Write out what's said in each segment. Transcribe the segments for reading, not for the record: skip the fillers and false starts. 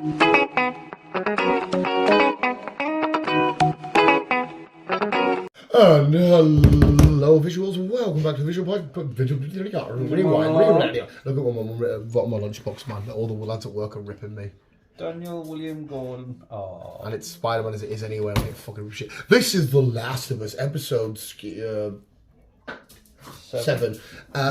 And hello, visuals, and welcome back to the Visual Podcast. Look at what my lunchbox, man. All the lads at work are ripping me. Daniel William Gordon. Oh. And it's Spider-Man as it is anyway. I fucking shit. This is The Last of Us, episode 7.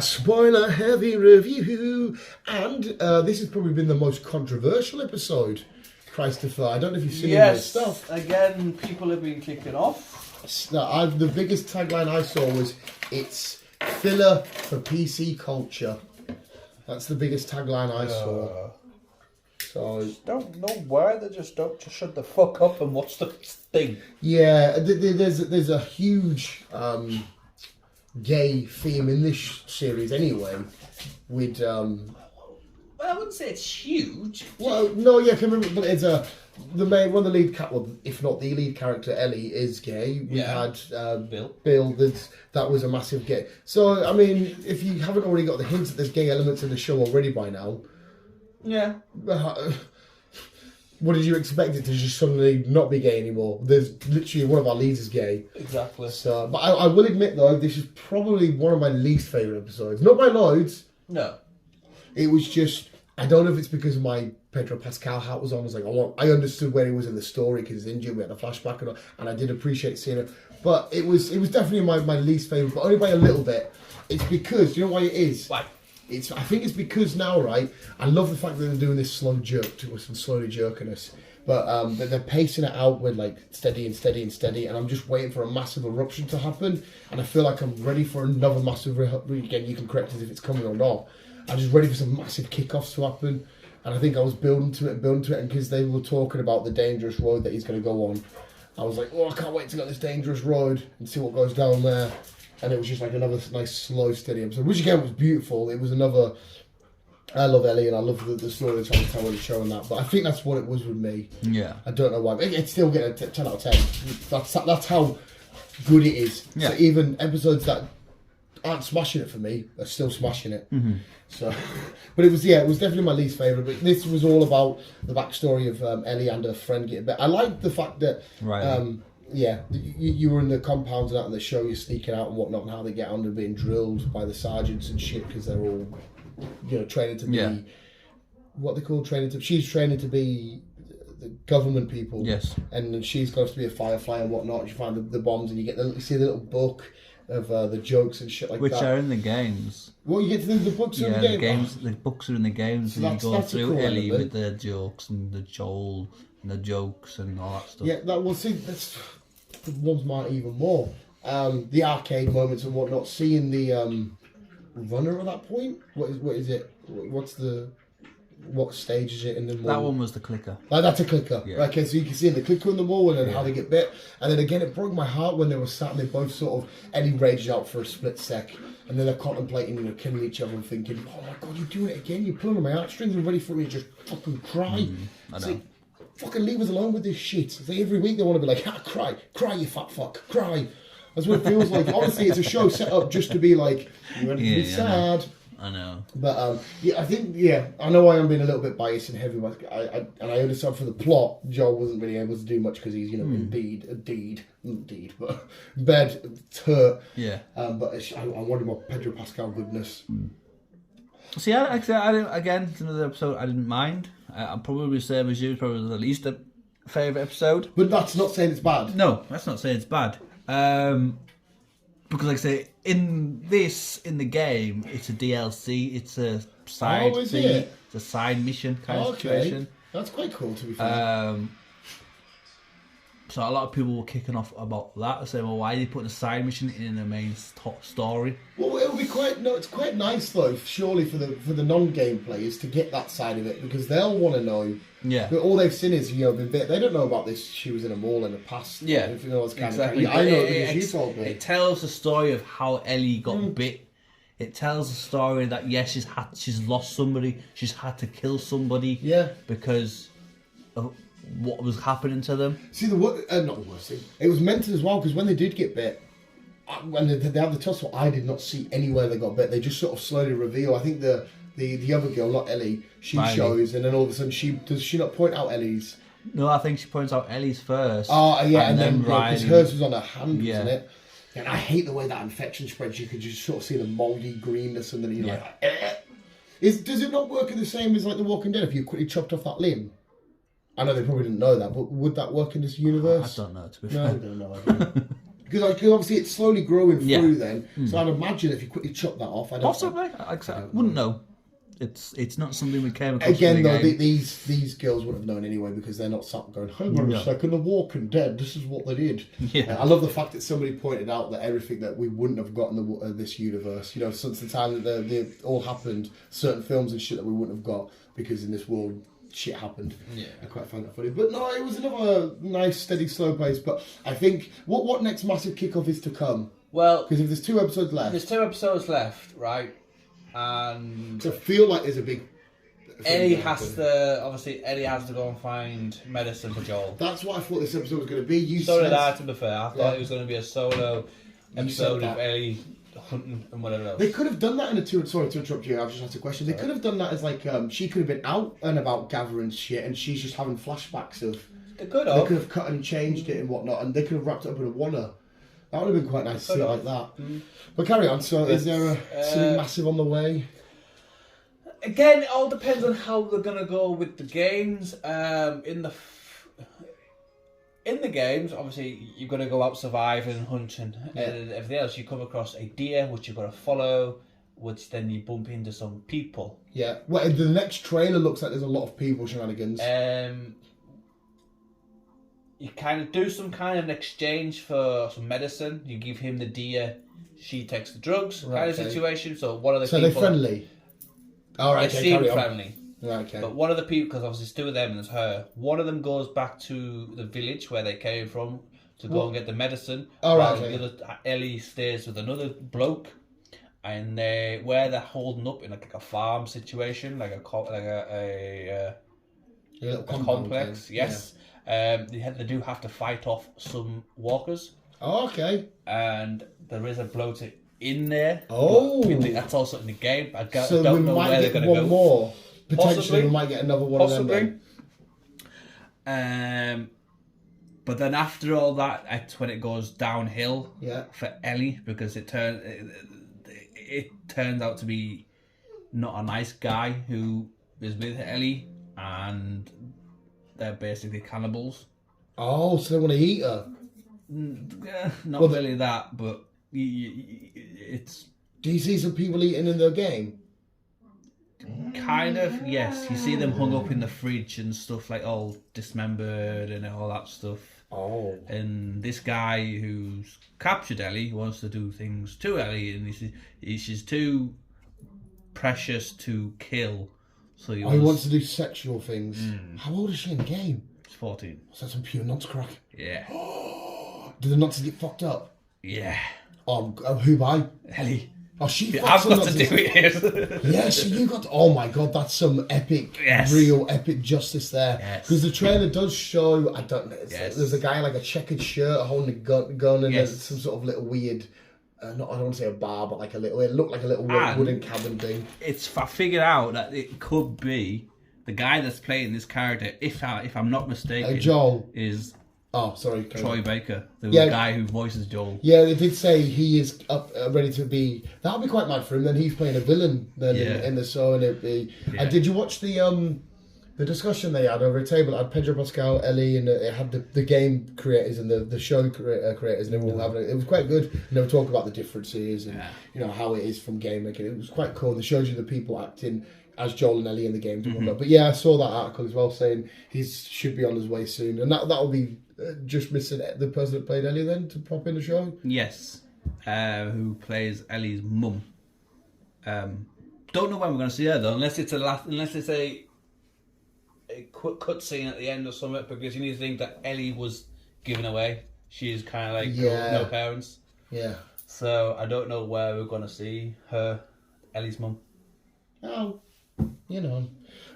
Spoiler heavy review. And this has probably been the most controversial episode, Christopher. I don't know if you've seen any stuff. Again, people have been kicking off. No, the biggest tagline I saw was, it's filler for PC culture. That's the biggest tagline I saw. So Don't know why they just don't just shut the fuck up and watch the thing. Yeah, there's a huge gay theme in this series anyway. With Well, I wouldn't say it's huge. well, no, yeah, I can remember, but it's the main one of the lead well, if not the lead character, Ellie, is gay. We had Bill. That was a massive gay. So I mean, if you haven't already got the hints that there's gay elements in the show already by now. Yeah. What did you expect it to just suddenly not be gay anymore? There's literally one of our leads is gay. Exactly. So, but I will admit though, this is probably one of my least favourite episodes. Not by loads. No. It was just, I don't know if it's because my Pedro Pascal hat was on. I was like, I understood where he was in the story because he's injured. We had a flashback and I did appreciate seeing it. But it was definitely my least favourite, but only by a little bit. It's because, do you know why it is? Why? I think it's because now, right, I love the fact that they're doing this slow jerk to us and slowly jerking us. But they're pacing it out with like steady and steady and steady, and I'm just waiting for a massive eruption to happen. And I feel like I'm ready for another massive, again, you can correct us if it's coming or not. I'm just ready for some massive kickoffs to happen. And I think I was building to it, and because they were talking about the dangerous road that he's going to go on, I was like, oh, I can't wait to go on this dangerous road and see what goes down there. And it was just like another nice, slow, steady episode, which again was beautiful. It was another. I love Ellie and I love the story they're trying to tell with the show and that. But I think that's what it was with me. Yeah. I don't know why. It's still getting a 10 out of 10. That's how good it is. Yeah. So even episodes that aren't smashing it for me are still smashing it. Mm-hmm. So, but it was definitely my least favourite. But this was all about the backstory of Ellie and her friend getting better. I liked the fact that. Right. You were in the compounds and that, and they show you sneaking out and whatnot, and how they get under being drilled by the sergeants and shit because they're all, training to be what they call training to. She's training to be the government people. Yes. And then she's got to be a firefly and whatnot. You find the bombs, and you see the little book of the jokes and shit like that. Which are in the games. Well, you get to think the books are in the games. The books are in the games, so and you go through Ellie with the jokes and the Joel and the jokes and all that stuff. Yeah, that's the ones might even more. The arcade moments and whatnot. Seeing the runner at that point. What is it? What stage is it in the mall? That one was the clicker. That's a clicker. Yeah. Right, okay, so you can see in the clicker in the mall and then how they get bit. And then again, it broke my heart when they were sat and they both sort of, Ellie rages out for a split sec. And then they're contemplating, killing each other and thinking, oh my God, you're doing it again. You're pulling on my heartstrings and ready for me to just fucking cry. I know. Fucking leave us alone with this shit. It's like every week they want to be like, cry, you fat fuck, cry. That's what it feels like. Honestly, it's a show set up just to be like, you're ready to be sad. I know. But I think I know I am being a little bit biased and heavy, but I understand for the plot, Joel wasn't really able to do much because he's in bed, hurt. Yeah. But I wanted more Pedro Pascal goodness. See, again, it's another episode I didn't mind. I'm probably the same as you. Probably the least favourite episode. But that's not saying it's bad. No, that's not saying it's bad. Because, like I say, in the game, it's a DLC. It's a side thing. It's a side mission kind of situation. That's quite cool, to be fair. So a lot of people were kicking off about that, saying, "Well, why are you putting a side mission in the main story?" Well, it'll be it's quite nice though, surely for the non-game players to get that side of it because they'll want to know. Yeah. But all they've seen is they don't know about this. She was in a mall in the past. Yeah. If you know what's exactly. I know because you told me. It tells the story of how Ellie got bit. It tells the story that she's lost somebody. She's had to kill somebody. Yeah. Because of what was happening to them. See, not the worst thing. It was mental as well because when they did get bit, when they had the tussle, I did not see anywhere they got bit. They just sort of slowly reveal. I think the the other girl, not Ellie, she Riley. shows, and then all of a sudden does she not point out Ellie's? No, I think she points out Ellie's first. Oh, yeah, and then Riley. because hers was on her hand, Yeah. wasn't it? And I hate the way that infection spreads. You could just sort of see the mouldy greenness, and then you're like, eh. Does it not work in the same as like The Walking Dead if you quickly chopped off that limb? I know they probably didn't know that, but would that work in this universe? I don't know, to be No, I fair. don't know. Because obviously it's slowly growing through then. Mm. So I'd imagine if you quickly chop that off, Possibly. I wouldn't know. It's not something we came across. Again, in the though, game. these girls would have known anyway because they're not sat going, hang on a second, The Walking Dead, this is what they did. Yeah. I love the fact that somebody pointed out that everything that we wouldn't have got in this universe, you know, since the time that they all happened, certain films and shit that we wouldn't have got because in this world, shit happened. Yeah. I quite find that funny. But no, it was another nice, steady, slow pace. But I think, what next massive kickoff is to come? Well, Because if there's 2 episodes left, there's 2 episodes left, right? And I feel like there's a big... Ellie has to go and find medicine for Joel. That's what I thought this episode was going to be. You So said... did I, to be fair. I thought it was going to be a solo episode said of that. Ellie hunting and whatever else. They could have done that in a two. Sorry to interrupt you. I've just asked a question. They could have done that as like she could have been out and about gathering shit, and she's just having flashbacks of. They could They have. could have cut and changed it and whatnot, and they could have wrapped it up in a wanna. That would have been quite nice to see it like that. But carry on. So, is there something massive on the way? Again, it all depends on how they're going to go with the games. In the games, obviously, you're going to go out surviving and hunting. And everything else, you come across a deer, which you've got to follow, which then you bump into some people. Yeah. Well, the next trailer looks like there's a lot of people shenanigans. You kind of do some kind of an exchange for some medicine. You give him the deer, she takes the drugs, kind of situation. So one of the so people... they're friendly? All right, They okay, seem carry on. friendly. Right, okay. But one of the people, because obviously it's 2 of them and there's her, one of them goes back to the village where they came from to go and get the medicine. All right, while okay. the other, Ellie stays with another bloke, and where they're holding up in like a farm situation, like a little complex. thing. Yes, they do have to fight off some walkers, Oh, okay. and there is a bloater in there. Oh. but that's also in the game. I So don't we know might where they're get going one to go. more. Potentially, Possibly. we might get another one of them. Then. But then after all that, that's when it goes downhill Yeah. for Ellie, because it turns out to be not a nice guy who is with Ellie, and they're basically cannibals. Oh, so they want to eat her. Not really that, but it's Do you see some people eating in the game? kind of, yes. You see them hung up in the fridge and stuff, like all dismembered and all that stuff. Oh. And this guy who's captured Ellie wants to do things to Ellie, and she's too precious to kill. So He wants to do sexual things. How old is she in the game? She's 14. Is that some pure nonce crack? Yeah. Do the nonces get fucked up? Yeah. Who by? Ellie. Oh, she fucks I've some got to nonces. do it. Yeah, so you got... Oh my God, that's some epic, Yes. real epic justice there. Yes. Because the trailer does show, I don't know, Yes. there's a guy in like a checkered shirt holding a gun and Yes. there's some sort of little weird... I don't want to say a bar, but like a little... It looked like a little And- wooden cabin thing. I figured out that it could be the guy that's playing this character, if I'm not mistaken, Joel. is Oh, sorry. Troy Baker, the Yeah. guy who voices Joel. Yeah, they did say he is up, ready to be... That'll be quite mad for him. Then he's playing a villain then in the show. And and did you watch the discussion they had over a table? It had Pedro Pascal, Ellie, and it had the game creators and the show creators, and everyone having it was quite good. And they were talking about the differences and you know how it is from game making. It was quite cool. They showed you the people acting as Joel and Ellie in the games and whatnot. But yeah, I saw that article as well saying he should be on his way soon, and that'll be just missing the person that played Ellie then to pop in the show. Yes, who plays Ellie's mum. Don't know when we're going to see her though, unless it's a quick cut scene at the end or something, because you need to think that Ellie was given away. She is kind of like no parents. Yeah. So I don't know where we're going to see her, Ellie's mum. Oh, you know.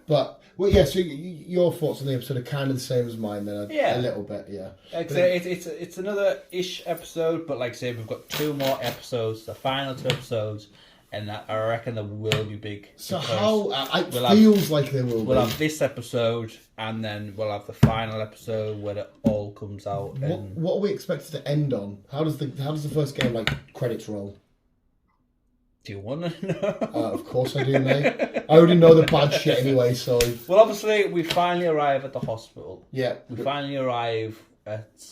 But, well, yeah, so your thoughts on the episode are kind of the same as mine then, a little bit, yeah. Like I say, it's another ish episode, but like I say, we've got 2 more episodes, the final 2 episodes, and I reckon there will be big. So how it feels like there will be. We'll have this episode, and then we'll have the final episode where it all comes out. What are we expected to end on? How does the first game credits roll? Do you want to know? Of course I do, mate. I already know the bad shit anyway, so... Well, obviously, we finally arrive at the hospital. Yeah. We finally arrive at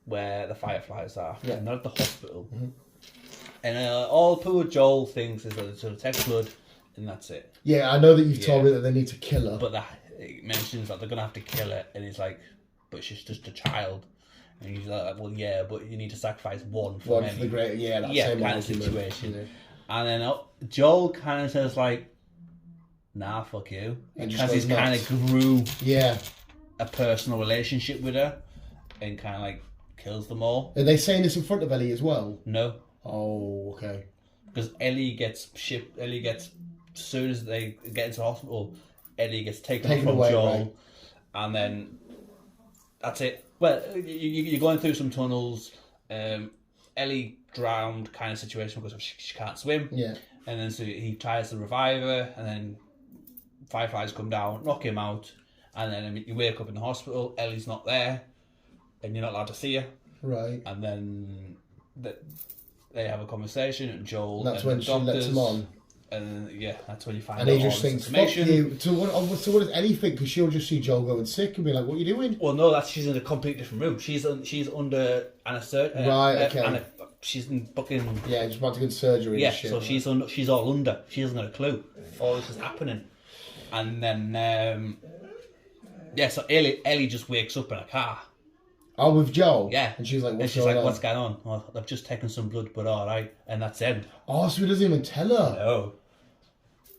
where the Fireflies are. Yeah. Not at the hospital. Mm-hmm. And all poor Joel thinks is that it's going to take blood, and that's it. Yeah, I know that you've told me that they need to kill her. But it mentions that they're going to have to kill her, and he's like, but she's just a child. And he's like, well, yeah, but you need to sacrifice one for many. For the great, that same kind of situation. Yeah. And then Joel kind of says nah, fuck you. Because he's kind of grew a personal relationship with her and kind of kills them all. Are they saying this in front of Ellie as well? No. Oh, okay. Because Ellie gets, as soon as they get into hospital, Ellie gets taken from away, Joel. Right. And then that's it. Well, you're going through some tunnels. Ellie drowned kind of situation because she can't swim. Yeah. And then so he tries to revive her, and then Fireflies come down, knock him out, and then you wake up in the hospital. Ellie's not there, and you're not allowed to see her. Right. And then they have a conversation, and Joel. And that's and when she lets him on. And that's when you find out. And he just thinks, "Fuck you." So what does Ellie think? Because she'll just see Joel going sick and be like, "What are you doing?" Well, no, she's in a completely different room. She's under anesthesia. Right. Okay. She's in fucking. Yeah, just about to get surgery. Yeah. And shit, so right? She's all under. She hasn't got a clue. All this is happening, and then so Ellie just wakes up in a car. Oh, with Joel? Yeah. And she's like, what's going on? Oh, I've just taken some blood, but alright. And that's it. Oh, so he doesn't even tell her? No.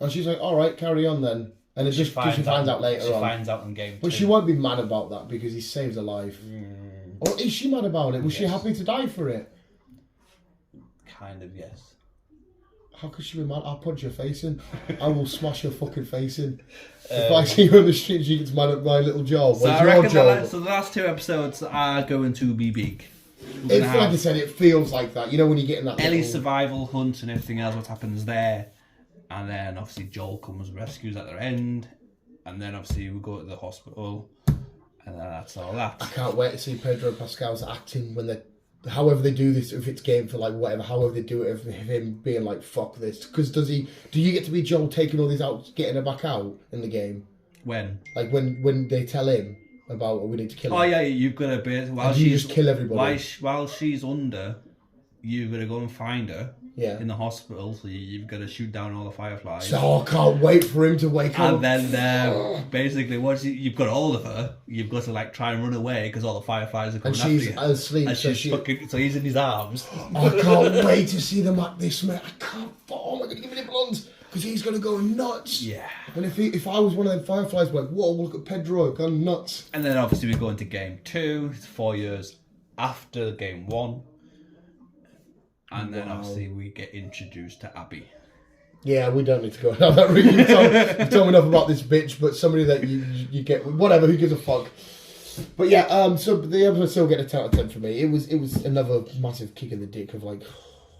And she's like, alright, carry on then. And she finds out later on. She finds out in game 2. But she won't be mad about that because he saved her life. Or is she mad about it? Was she happy to die for it? Kind of, yes. How could she be mad? I'll punch her face in. I will smash her fucking face in. If I see her on the street, she gets mad at my little Joel. So I reckon the last 2 episodes are going to be big. Like I said, it feels like that. You know when you get in that Ellie's survival hunt and everything else, what happens there. And then obviously Joel comes and rescues at their end. And then obviously we go to the hospital. And then that's all that. I can't wait to see Pedro Pascal's acting when however they do this, if it's game for whatever, however they do it, of him being like, fuck this. Because do you get to be Joel taking all these out, getting her back out in the game? When? When they tell him about, we need to kill her. Oh yeah, you've got to be, you just kill everybody. While she's under, you've got to go and find her. Yeah. In the hospital, so you've got to shoot down all the Fireflies. So I can't wait for him to wake up. And then basically, once you've got hold of her, you've got to try and run away because all the Fireflies are coming after you. And she's asleep. And so he's in his arms. I can't wait to see them act this, mate. I can't. Oh my god, give me the blondes. Because he's going to go nuts. Yeah. And if I was one of them Fireflies, like, whoa, look at Pedro, gone nuts. And then obviously we go into game 2. It's 4 years after game 1. And then obviously we get introduced to Abby. Yeah, we don't need to go down that route. You've told me enough about this bitch, but somebody that you get, whatever, who gives a fuck. But yeah, so the episode still get a 10 out of 10 for me. It was another massive kick in the dick of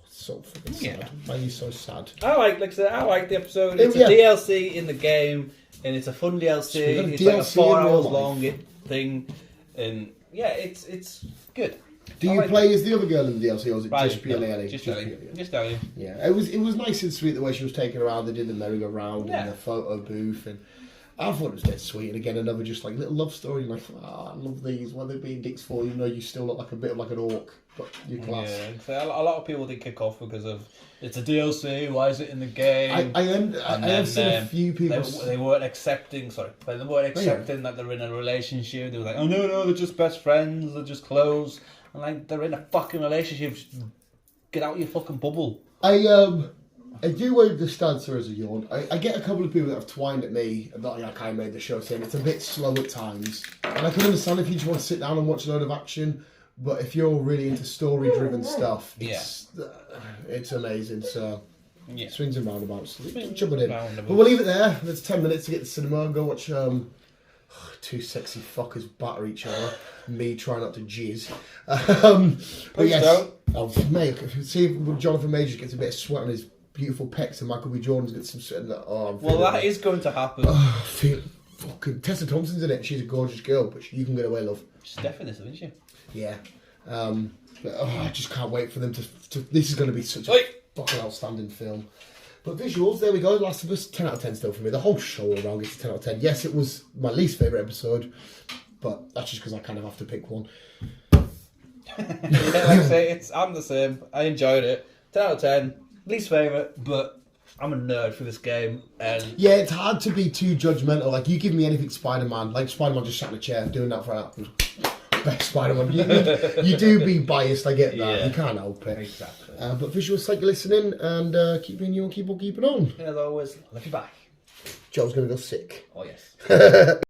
so fucking sad. Why are you so sad? I like the episode. It's a DLC in the game, and it's a fun DLC. It's like a 4 hours long thing, and yeah, it's good. Do you play as the other girl in the DLC, or is it just purely Ellie? Just Ellie. Yeah, it was nice and sweet the way she was taken around. They did the merry-go-round and the photo booth, and I thought it was dead sweet. And again, another just little love story. I love these. Why are they being dicks for? You know, you still look like a bit of an orc, but you're class. Yeah, so a lot of people did kick off because of it's a DLC. Why is it in the game? I have seen a few people. They weren't accepting. They weren't accepting that they're in a relationship. They were like, oh no, they're just best friends. They're just close. And they're in a fucking relationship. Just get out of your fucking bubble. I do understand her as a yawn. I get a couple of people that have twined at me about I made the show saying it's a bit slow at times. And I can understand if you just want to sit down and watch a load of action. But if you're really into story-driven stuff, it's amazing. So swings and roundabouts. Jump it in. But we'll leave it there. There's 10 minutes to get to the cinema and go watch two sexy fuckers batter each other. Me trying not to jizz. But yes, mate, see if Jonathan Majors gets a bit of sweat on his beautiful pecs and Michael B. Jordan's got some certain. That is going to happen. Oh, I feel fucking Tessa Thompson's in it. She's a gorgeous girl, but you can get away, love. She's definitely this, isn't she? Yeah. I just can't wait for them to. This is going to be such a fucking outstanding film. But visuals, there we go. Last of Us, 10 out of 10 still for me. The whole show around gets a 10 out of 10. Yes, it was my least favourite episode, but that's just because I kind of have to pick one. Like I say, I'm the same. I enjoyed it. 10 out of 10. Least favourite, but I'm a nerd for this game. And yeah, it's hard to be too judgmental. Like, you give me anything Spider-Man, like Spider-Man just sat in a chair doing that for hours. Best Spider-Man. You do be biased, I get that. Yeah, you can't help it. Exactly. But visuals, thank you for listening, and keep being you and keep on keeping on. And as always, love you back. Joe's going to go sick. Oh, yes.